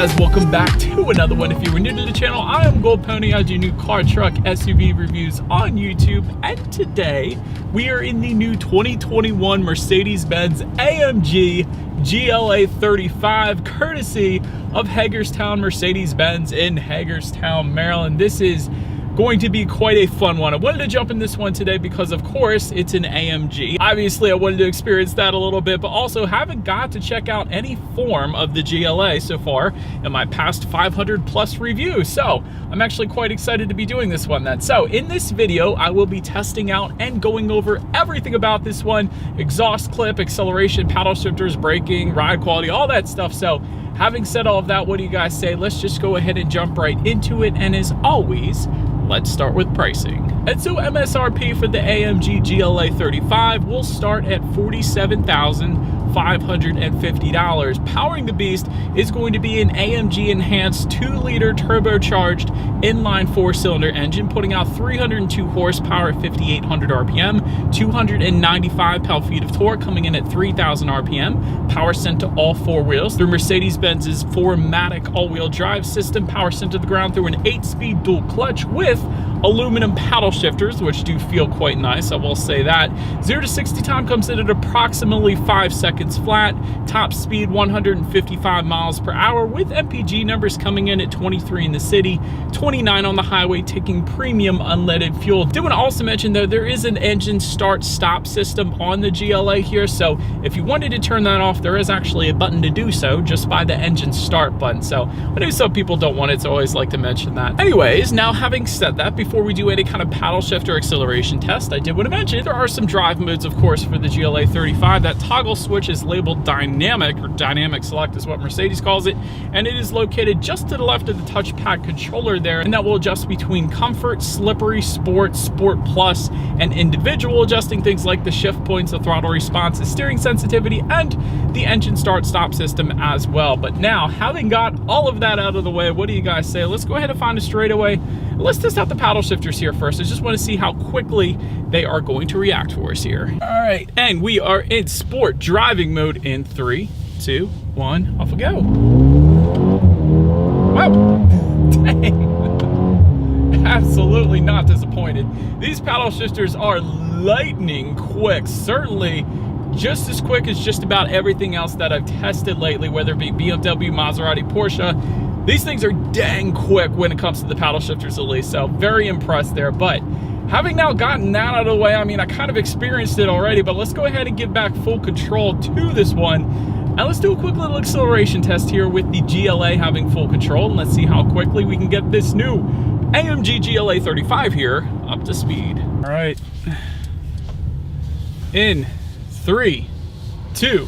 guys, welcome back to another one. If you were new to the channel, I am Gold Pony. I do new car, truck, SUV reviews on YouTube, and today we are in the new 2021 Mercedes Benz AMG GLA 35, courtesy of Hagerstown Mercedes Benz in Hagerstown, Maryland. This is going to be quite a fun one. I wanted to jump in this one today because, of course, it's an AMG. Obviously, I wanted to experience that a little bit, but also haven't got to check out any form of the GLA so far in my past 500 plus reviews. So I'm actually quite excited to be doing this one then. So in this video, I will be testing out and going over everything about this one: exhaust clip, acceleration, paddle shifters, braking, ride quality, all that stuff. So having said all of that, what do you guys say? Let's just go ahead and jump right into it. And as always, let's start with pricing. And so MSRP for the AMG GLA 35 will start at $47,550. Powering the beast is going to be an AMG enhanced 2-liter turbocharged inline 4-cylinder engine, putting out 302 horsepower at 5,800 RPM, 295 pound-feet of torque, coming in at 3,000 RPM, power sent to all 4 wheels through Mercedes-Benz's 4MATIC all-wheel drive system, power sent to the ground through an 8-speed dual clutch with aluminum paddle shifters, which do feel quite nice, I will say that. 0 to 60 time comes in at approximately 5 seconds flat. Top speed 155 miles per hour, with MPG numbers coming in at 23 in the city, 29 on the highway, taking premium unleaded fuel. Do want to also mention, though, there is an engine start-stop system on the GLA here, so if you wanted to turn that off, there is actually a button to do so just by the engine start button. So I know some people don't want it, so I always like to mention that. Anyways, now having said that, before we do any kind of paddle shift or acceleration test, I did want to mention there are some drive modes, of course, for the GLA 35. That toggle switch is labeled dynamic, or dynamic select is what Mercedes calls it, and it is located just to the left of the touchpad controller there, and that will adjust between comfort, slippery, sport, sport plus, and individual, adjusting things like the shift points, the throttle response, the steering sensitivity, and the engine start-stop system as well. But now, having got all of that out of the way, what do you guys say? Let's go ahead and find a straightaway. Let's test out the paddle shifters here first. I just want to see how quickly they are going to react for us here. All right, and we are in sport driving mode in 3, 2, 1, off we go. Wow, dang. Absolutely not disappointed. These paddle shifters are lightning quick, certainly just as quick as just about everything else that I've tested lately, whether it be BMW, Maserati, Porsche. These things are dang quick when it comes to the paddle shifters, at least, so very impressed there. But having now gotten that out of the way, I mean, I kind of experienced it already, but let's go ahead and give back full control to this one. And let's do a quick little acceleration test here with the GLA having full control, and let's see how quickly we can get this new AMG GLA 35 here up to speed. All right, in 3, 2,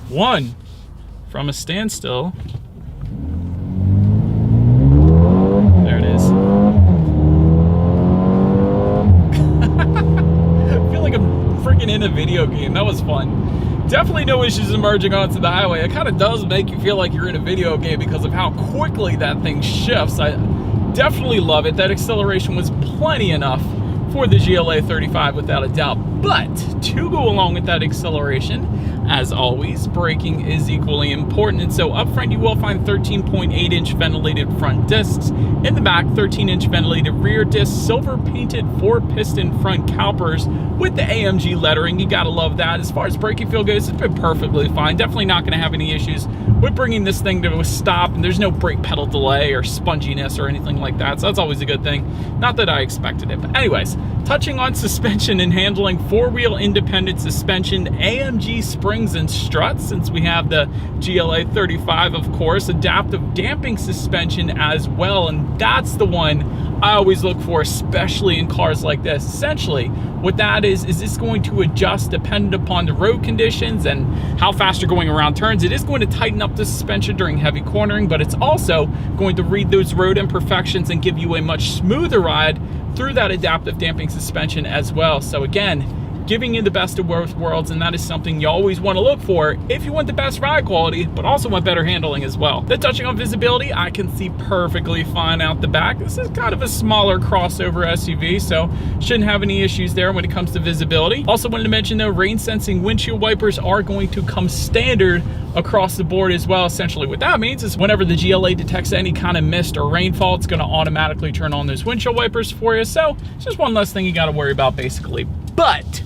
1, from a standstill. There it is. I feel like I'm freaking in a video game. That was fun. Definitely no issues emerging onto the highway. It kind of does make you feel like you're in a video game because of how quickly that thing shifts. I definitely love it. That acceleration was plenty enough for the GLA 35 without a doubt. But to go along with that acceleration, as always, braking is equally important. And so up front, you will find 13.8-inch ventilated front discs. In the back, 13-inch ventilated rear discs, silver painted 4-piston front calipers with the AMG lettering. You gotta love that. As far as braking feel goes, it's been perfectly fine. Definitely not gonna have any issues with bringing this thing to a stop, and there's no brake pedal delay or sponginess or anything like that, so that's always a good thing. Not that I expected it, but anyways, touching on suspension and handling, 4-wheel independent suspension, AMG springs and struts, since we have the GLA 35, of course, adaptive damping suspension as well, and that's the one I always look for, especially in cars like this. Essentially, what that is it's going to adjust dependent upon the road conditions and how fast you're going around turns. It is going to tighten up the suspension during heavy cornering, but it's also going to read those road imperfections and give you a much smoother ride through that adaptive damping suspension as well. So again, giving you the best of both worlds, and that is something you always want to look for if you want the best ride quality, but also want better handling as well. Then touching on visibility, I can see perfectly fine out the back. This is kind of a smaller crossover SUV, so shouldn't have any issues there when it comes to visibility. Also wanted to mention though, rain sensing windshield wipers are going to come standard across the board as well. Essentially what that means is whenever the GLA detects any kind of mist or rainfall, it's going to automatically turn on those windshield wipers for you. So it's just one less thing you got to worry about basically. But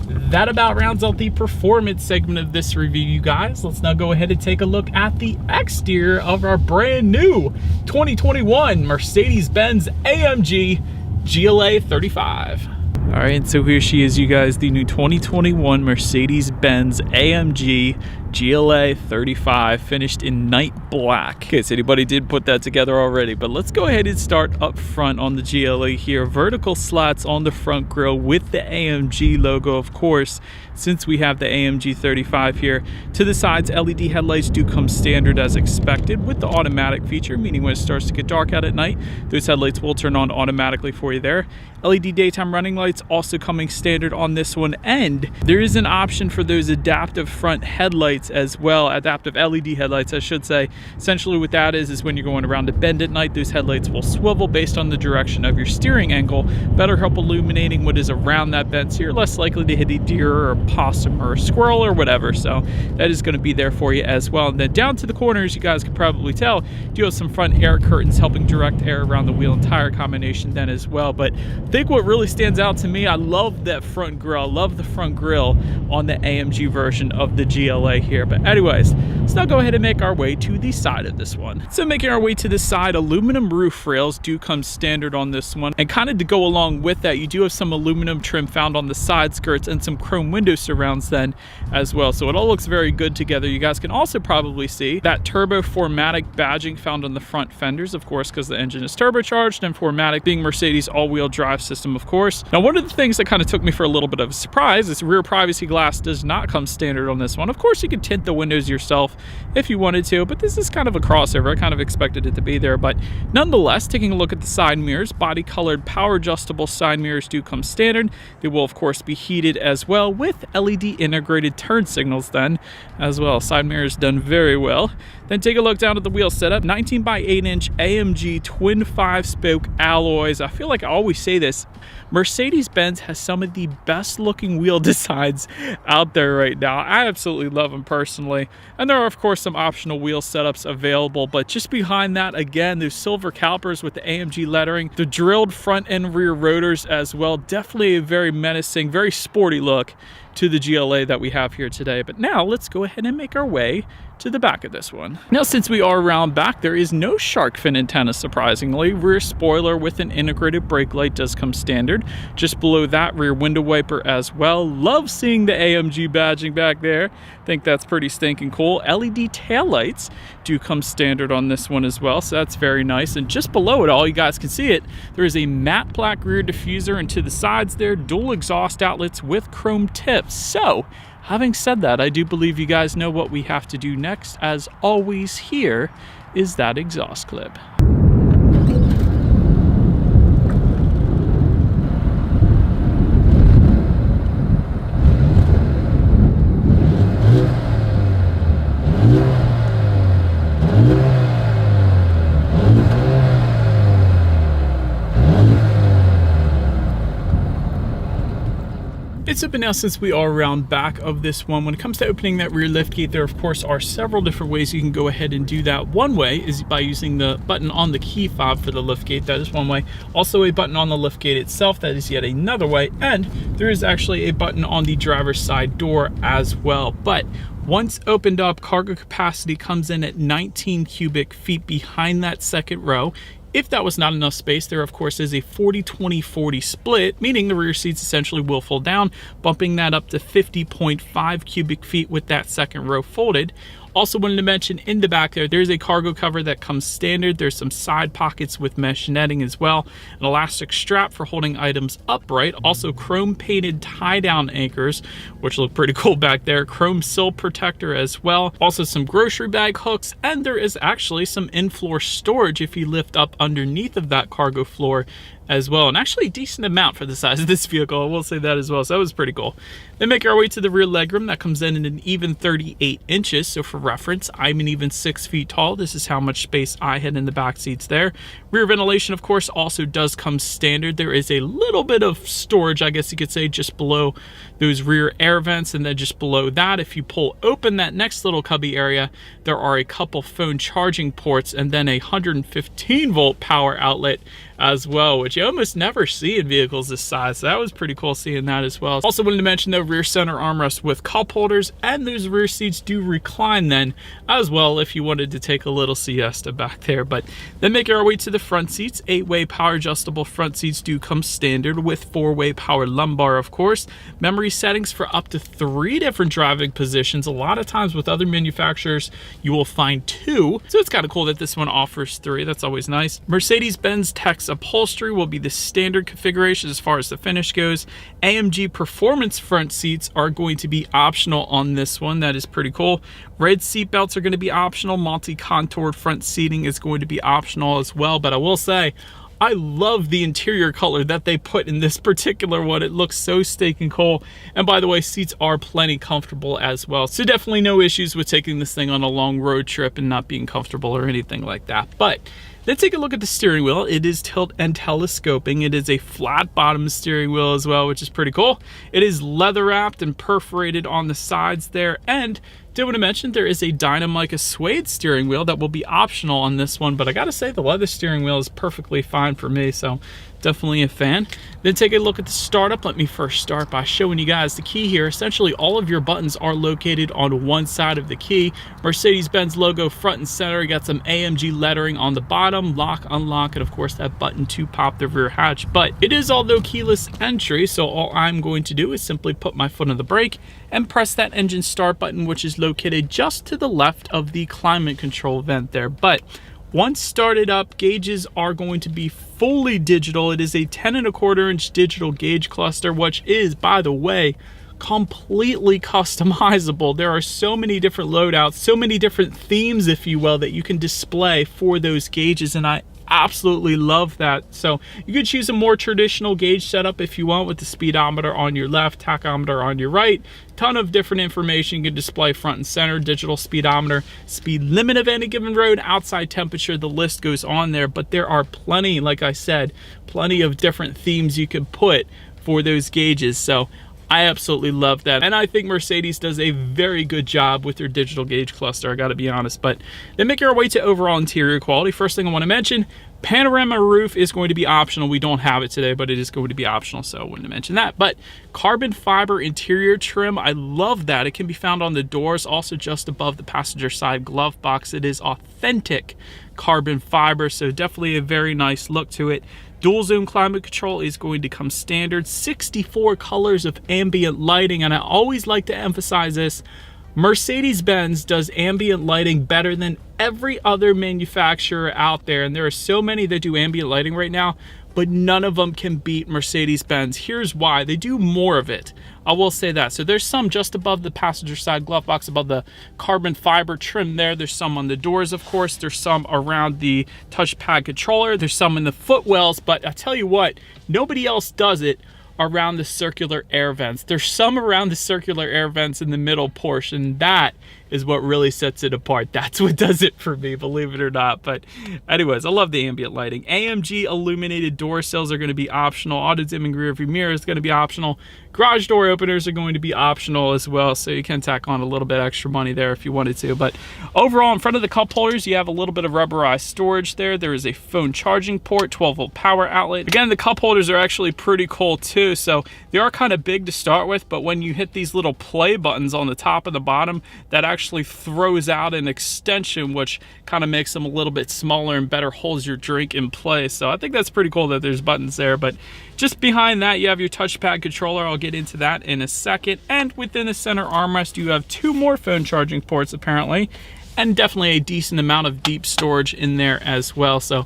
that about rounds out the performance segment of this review, you guys. Let's now go ahead and take a look at the exterior of our brand new 2021 Mercedes Benz AMG GLA 35. All right, and so here she is, you guys, the new 2021 Mercedes Benz AMG GLA 35, finished in night black. Okay, so anybody did put that together already, but let's go ahead and start up front on the GLA here. Vertical slats on the front grille with the AMG logo, of course, since we have the AMG 35 here. To the sides, LED headlights do come standard as expected with the automatic feature, meaning when it starts to get dark out at night, those headlights will turn on automatically for you there. LED daytime running lights also coming standard on this one, and there is an option for those adaptive front headlights as well, adaptive LED headlights I should say. Essentially what that is when you're going around a bend at night, those headlights will swivel based on the direction of your steering angle, better help illuminating what is around that bend, so you're less likely to hit a deer or a possum or a squirrel or whatever. So that is going to be there for you as well. And then down to the corners, you guys can probably tell, do have some front air curtains helping direct air around the wheel and tire combination then as well. But I think what really stands out to me, I love that front grille. I love the front grille on the AMG version of the GLA here. But anyways, let's now go ahead and make our way to the side of this one. So making our way to the side, aluminum roof rails do come standard on this one. And kind of to go along with that, you do have some aluminum trim found on the side skirts and some chrome window surrounds then as well. So it all looks very good together. You guys can also probably see that turbo 4MATIC badging found on the front fenders, of course, because the engine is turbocharged, and 4MATIC being Mercedes all-wheel drive system, of course. Now, one of the things that kind of took me for a little bit of a surprise is rear privacy glass does not come standard on this one. Of course, you can tint the windows yourself if you wanted to, but this is kind of a crossover. I kind of expected it to be there, but nonetheless, taking a look at the side mirrors, body colored power adjustable side mirrors do come standard. They will of course be heated as well with LED integrated turn signals then as well. Side mirrors done very well. Then take a look down at the wheel setup. 19 by 8 inch AMG twin 5-spoke alloys. I feel like I always say this, Mercedes-Benz has some of the best looking wheel designs out there right now. I absolutely love them personally. And there are of course some optional wheel setups available, but just behind that, again, those silver calipers with the AMG lettering, the drilled front and rear rotors as well. Definitely a very menacing, very sporty look to the GLA that we have here today. But now let's go ahead and make our way to the back of this one. Now, since we are around back, there is no shark fin antenna, surprisingly. Rear spoiler with an integrated brake light does come standard. Just below that, rear window wiper as well. Love seeing the AMG badging back there. Think that's pretty stinking cool. LED taillights do come standard on this one as well, so that's very nice. And just below it all, you guys can see it, there is a matte black rear diffuser, and to the sides there, dual exhaust outlets with chrome tips. So having said that, I do believe you guys know what we have to do next. As always, here is that exhaust clip. It's open now since we are around back of this one. When it comes to opening that rear liftgate, there of course are several different ways you can go ahead and do that. One way is by using the button on the key fob for the liftgate. That is one way. Also a button on the liftgate itself. That is yet another way. And there is actually a button on the driver's side door as well. But once opened up, cargo capacity comes in at 19 cubic feet behind that second row. If that was not enough space, there of course is a 40-20-40 split, meaning the rear seats essentially will fold down, bumping that up to 50.5 cubic feet with that second row folded. Also wanted to mention in the back there's a cargo cover that comes standard. There's some side pockets with mesh netting as well, an elastic strap for holding items upright, also chrome painted tie down anchors, which look pretty cool back there, chrome sill protector as well, also some grocery bag hooks, and there is actually some in-floor storage if you lift up underneath of that cargo floor as well, and actually a decent amount for the size of this vehicle, I will say that as well. So that was pretty cool. Then make our way to the rear legroom. That comes in an even 38 inches. So for reference, I'm an even 6 feet tall. This is how much space I had in the back seats there. Rear ventilation, of course, also does come standard. There is a little bit of storage, I guess you could say, just below those rear air vents, and then just below that, if you pull open that next little cubby area, there are a couple phone charging ports and then a 115 volt power outlet as well, which you almost never see in vehicles this size. So that was pretty cool seeing that as well. Also wanted to mention though, rear center armrest with cup holders, and those rear seats do recline then as well if you wanted to take a little siesta back there. But then making our way to the front seats, 8-way power adjustable front seats do come standard with 4-way power lumbar, of course. Memory settings for up to 3 different driving positions. A lot of times with other manufacturers, you will find 2. So it's kind of cool that this one offers 3. That's always nice. Mercedes Benz Tex upholstery will be the standard configuration as far as the finish goes. AMG Performance front seats are going to be optional on this one. That is pretty cool. Red seat belts are going to be optional. Multi-contoured front seating is going to be optional as well. But I will say, I love the interior color that they put in this particular one. It looks so stinking cool. And by the way, seats are plenty comfortable as well. So definitely no issues with taking this thing on a long road trip and not being comfortable or anything like that. But let's take a look at the steering wheel. It is tilt and telescoping. It is a flat bottom steering wheel as well, which is pretty cool. It is leather wrapped and perforated on the sides there. And did want to mention there is a Dynamica suede steering wheel that will be optional on this one, but I gotta say the leather steering wheel is perfectly fine for me, so definitely a fan. Then take a look at the startup. Let me first start by showing you guys the key here. Essentially all of your buttons are located on one side of the key. Mercedes-Benz logo front and center. You got some AMG lettering on the bottom, lock, unlock, and of course that button to pop the rear hatch. But it is although keyless entry, so all I'm going to do is simply put my foot on the brake and press that engine start button, which is located just to the left of the climate control vent there. But once started up, gauges are going to be fully digital. It is a 10¼ inch digital gauge cluster, which is, by the way, completely customizable. There are so many different loadouts, so many different themes, if you will, that you can display for those gauges, and I absolutely love that. So you could choose a more traditional gauge setup if you want, with the speedometer on your left, tachometer on your right. Ton of different information you can display front and center, digital speedometer, speed limit of any given road, outside temperature, the list goes on there. But there are plenty, like I said, plenty of different themes you could put for those gauges. So I absolutely love that, and I think Mercedes does a very good job with their digital gauge cluster, I gotta be honest. But then making our way to overall interior quality, first thing I want to mention, panorama roof is going to be optional. We don't have it today, but it is going to be optional, so I wanted to mention that. But carbon fiber interior trim, I love that. It can be found on the doors, also just above the passenger side glove box. It is authentic carbon fiber, so definitely a very nice look to it. Dual zone climate control is going to come standard. 64 colors of ambient lighting, and I always like to emphasize this. Mercedes-Benz does ambient lighting better than every other manufacturer out there, and there are so many that do ambient lighting right now, but none of them can beat Mercedes-Benz. Here's why. They do more of it. I will say that. So there's some just above the passenger side glove box, above the carbon fiber trim there. There's some on the doors, of course. There's some around the touchpad controller. There's some in the footwells, but I tell you what, nobody else does it around the circular air vents. There's some around the circular air vents in the middle portion. That is what really sets it apart. That's what does it for me, believe it or not. But anyways, I love the ambient lighting. AMG illuminated door sills are going to be optional. Auto dimming rear view mirror is going to be optional. Garage door openers are going to be optional as well, so you can tack on a little bit extra money there if you wanted to. But overall, in front of the cup holders, you have a little bit of rubberized storage there. There is a phone charging port, 12-volt power outlet. Again, the cup holders are actually pretty cool too, so they are kind of big to start with, but when you hit these little play buttons on the top and the bottom, that actually throws out an extension, which kind of makes them a little bit smaller and better holds your drink in place. So I think that's pretty cool that there's buttons there. But just behind that, you have your touchpad controller. I'll get into that in a second. And within the center armrest, you have 2 more phone charging ports apparently, and definitely a decent amount of deep storage in there as well. So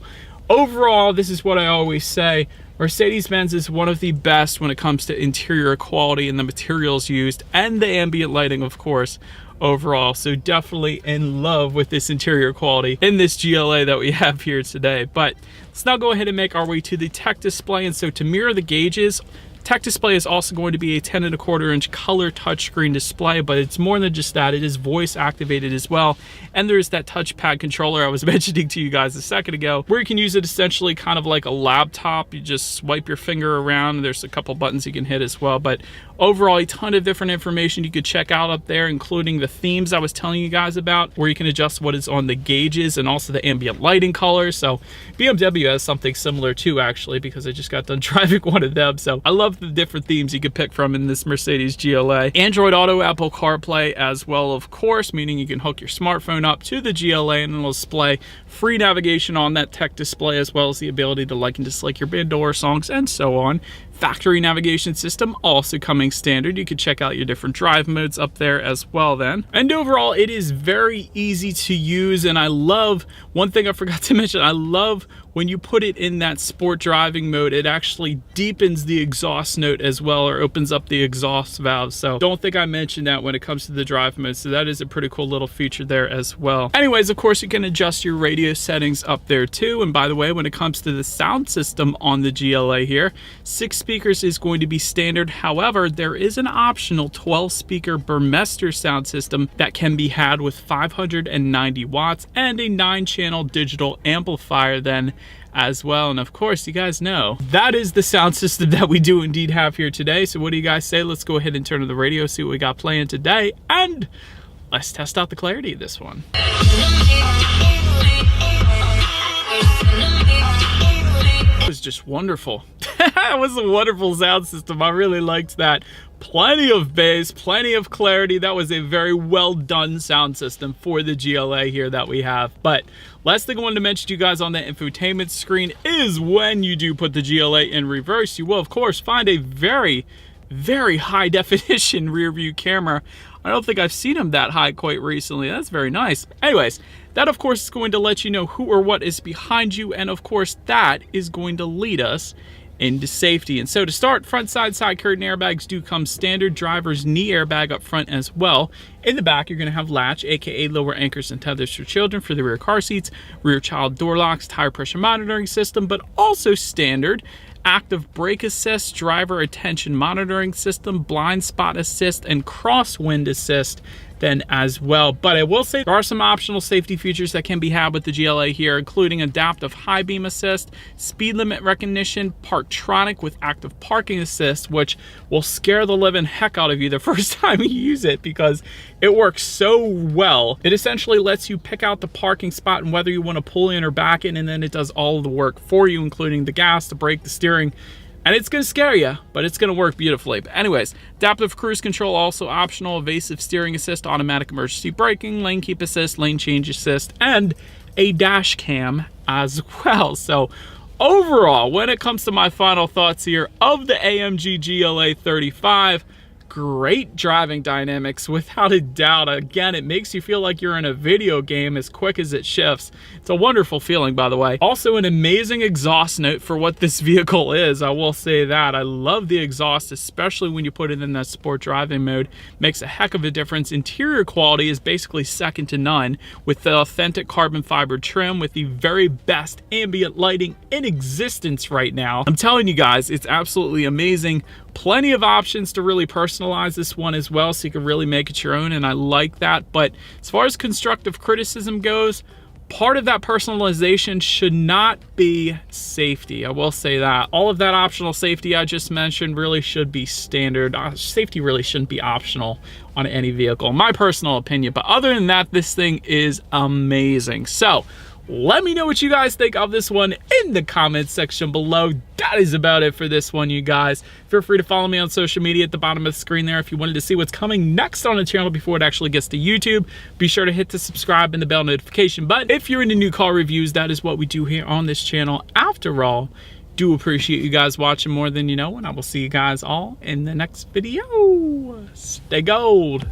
overall, this is what I always say. Mercedes-Benz is one of the best when it comes to interior quality and the materials used and the ambient lighting, of course. overall. So definitely in love with this interior quality in this GLA that we have here today. But let's now go ahead and make our way to the tech display. And so to mirror the gauges, tech display is also going to be a 10.25 inch color touchscreen display, but it's more than just that. It is voice activated as well. And there's that touchpad controller I was mentioning to you guys a second ago, where you can use it essentially kind of like a laptop. You just swipe your finger around. There's a couple buttons you can hit as well. But overall, a ton of different information you could check out up there, including the themes I was telling you guys about, where you can adjust what is on the gauges and also the ambient lighting color. So BMW has something similar too, actually, because I just got done driving one of them. So I love the different themes you could pick from in this Mercedes GLA. Android Auto, Apple CarPlay as well, of course, meaning you can hook your smartphone up to the GLA and it'll display free navigation on that tech display, as well as the ability to like and dislike your Pandora songs and so on. Factory navigation system also coming standard. You could check out your different drive modes up there as well then. And overall, it is very easy to use, and I love, one thing I forgot to mention, I love when you put it in that sport driving mode, it actually deepens the exhaust note as well, or opens up the exhaust valve. So don't think I mentioned that when it comes to the drive mode. So that is a pretty cool little feature there as well. Anyways, of course, you can adjust your radio settings up there too. And by the way, when it comes to the sound system on the GLA here, 6 speakers is going to be standard. However, there is an optional 12 speaker Burmester sound system that can be had with 590 watts and a 9-channel digital amplifier then as well. And of course, you guys know that is the sound system that we do indeed have here today. So what do you guys say? Let's go ahead and turn to the radio, see what we got playing today, and let's test out the clarity of this one. It was just wonderful. It was a wonderful sound system. I really liked that. Plenty of bass, plenty of clarity. That was a very well done sound system for the GLA here that we have. But last thing I wanted to mention to you guys on the infotainment screen is when you do put the GLA in reverse, you will of course find a very high definition rear view camera. I don't think I've seen them that high quite recently. That's very nice. Anyways, that of course is going to let you know who or what is behind you, and of course that is going to lead us into safety. And so to start, front side curtain airbags do come standard. Driver's knee airbag up front as well. In the back, you're going to have latch, aka lower anchors and tethers for children for the rear car seats, rear child door locks, tire pressure monitoring system, but also standard active brake assist, driver attention monitoring system, blind spot assist, and crosswind assist then as well. But I will say there are some optional safety features that can be had with the GLA here, including adaptive high beam assist, speed limit recognition, Parktronic with active parking assist, which will scare the living heck out of you the first time you use it because it works so well. It essentially lets you pick out the parking spot and whether you want to pull in or back in, and then it does all of the work for you, including the gas, the brake, the steering. And it's going to scare you, but it's going to work beautifully. But anyways, adaptive cruise control also optional, evasive steering assist, automatic emergency braking, lane keep assist, lane change assist, and a dash cam as well. So overall, when it comes to my final thoughts here of the AMG GLA 35, great driving dynamics without a doubt. Again, it makes you feel like you're in a video game as quick as it shifts. It's a wonderful feeling, by the way. Also an amazing exhaust note for what this vehicle is, I will say that. I love the exhaust, especially when you put it in that sport driving mode. Makes a heck of a difference. Interior quality is basically second to none with the authentic carbon fiber trim with the very best ambient lighting in existence right now. I'm telling you guys, it's absolutely amazing. Plenty of options to really personalize this one as well, so you can really make it your own, and I like that. But as far as constructive criticism goes, part of that personalization should not be safety. I will say that. All of that optional safety I just mentioned really should be standard. Safety really shouldn't be optional on any vehicle, in my personal opinion. But other than that, this thing is amazing. So let me know what you guys think of this one in the comments section below. That is about it for this one, you guys. Feel free to follow me on social media at the bottom of the screen there if you wanted to see what's coming next on the channel before it actually gets to YouTube. Be sure to hit the subscribe and the bell notification button. If you're into new car reviews, that is what we do here on this channel. After all, do appreciate you guys watching more than you know, and I will see you guys all in the next video. Stay gold.